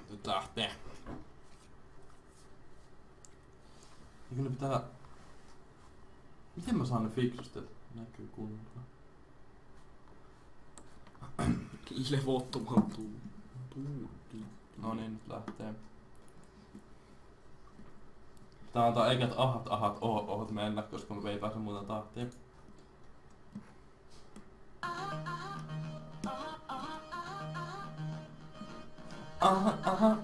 Nyt lähtee. Eikö ne pitää... Miten mä saan ne fiksusti, että näkyy kunnolla? Levottoman No niin, nyt lähtee. Pitää antaa ekat ahat ohot mennä, koska mä ei pääse muuta tahtia. Aha,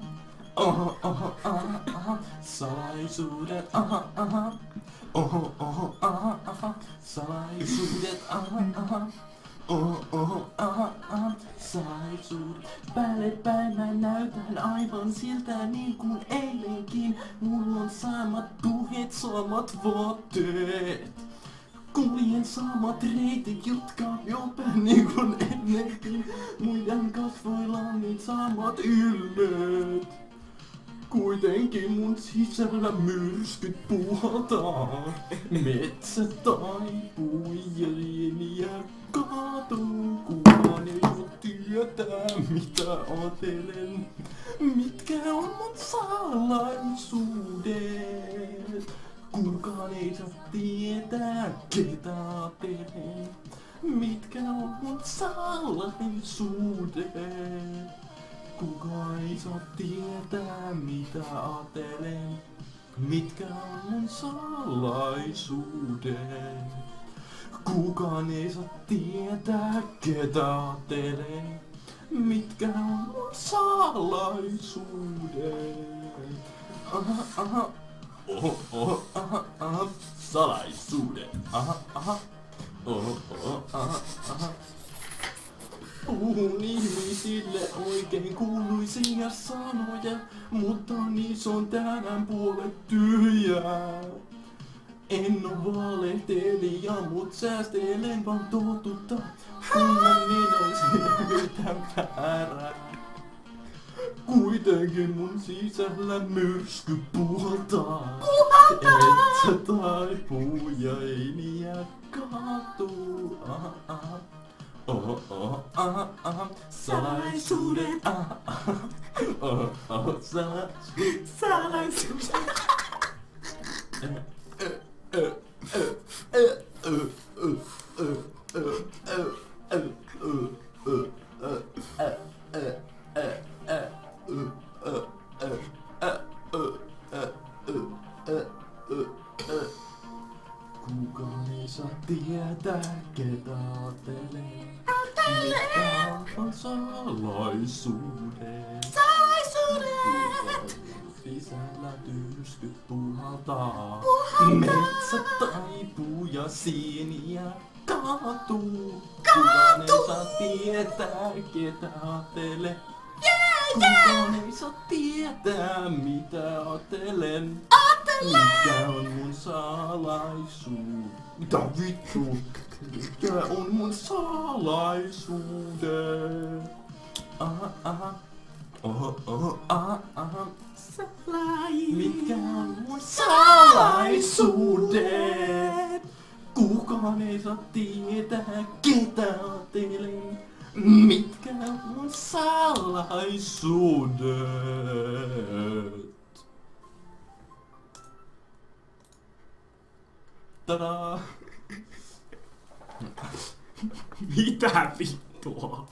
salaisuudet, salaisuudet, salaisuudet. Päälle päin mä näytän aivan siltä niin kuin eilenkin. Mulla on samat puheet, samat vaatteet. Kuljen samat reitit, jotka jopa niin kuin ennenkin. Muiden kasvoilla on niin samat ilmeet. Kuitenkin mun sisällä myrskyt puhaltaa. Metsä taipuu ja lieniä kaatuu. Kukaan ei oo tietää mitä aatelen. Mitkä on mun salaisuudet? Kukaan ei saa tietää ketä aatelen. Mitkä on mun salaisuudet? Kukaan ei saa tietää mitä aatelen. Mitkä on mun salaisuudet? Kukaan ei saa tietää ketä aatelen. Mitkä on mun salaisuudet? Aha. Salaisuudet. Aha. Puhun ihmisille oikein kuuluisia sanoja, mutta niissä on tänään puolet tyhjää. En oo valehtelija, mut säästelen vaan totuutta, kun mä ninesin yritän väärää. Kuitenkin mun sisällä myrsky puhaltaa. Et sä taipuu ja ei jää kaatuu. Salaisuudet. Salaisuudet. Kukaan ei saa tietää ketä aatelen. Mitkä on salaisuudet? Salaisuudet! Sisällä tyrskyt puhaltaa. Metsä taipuu ja sieniä kaatuu. Kukaan ei saa tietää ketä aatelen. Kukaan ei saa tietää mitä aatelen. Mikä on mun salaisuus? Mitä vittu? Mikä on mun salaisuudet? Aha. Mitkä on mun salaisuudet? Kukaan ei saa tietää ketä aatelen. Mitkä on mun salaisuudet? Tadaa! Mitä vittua?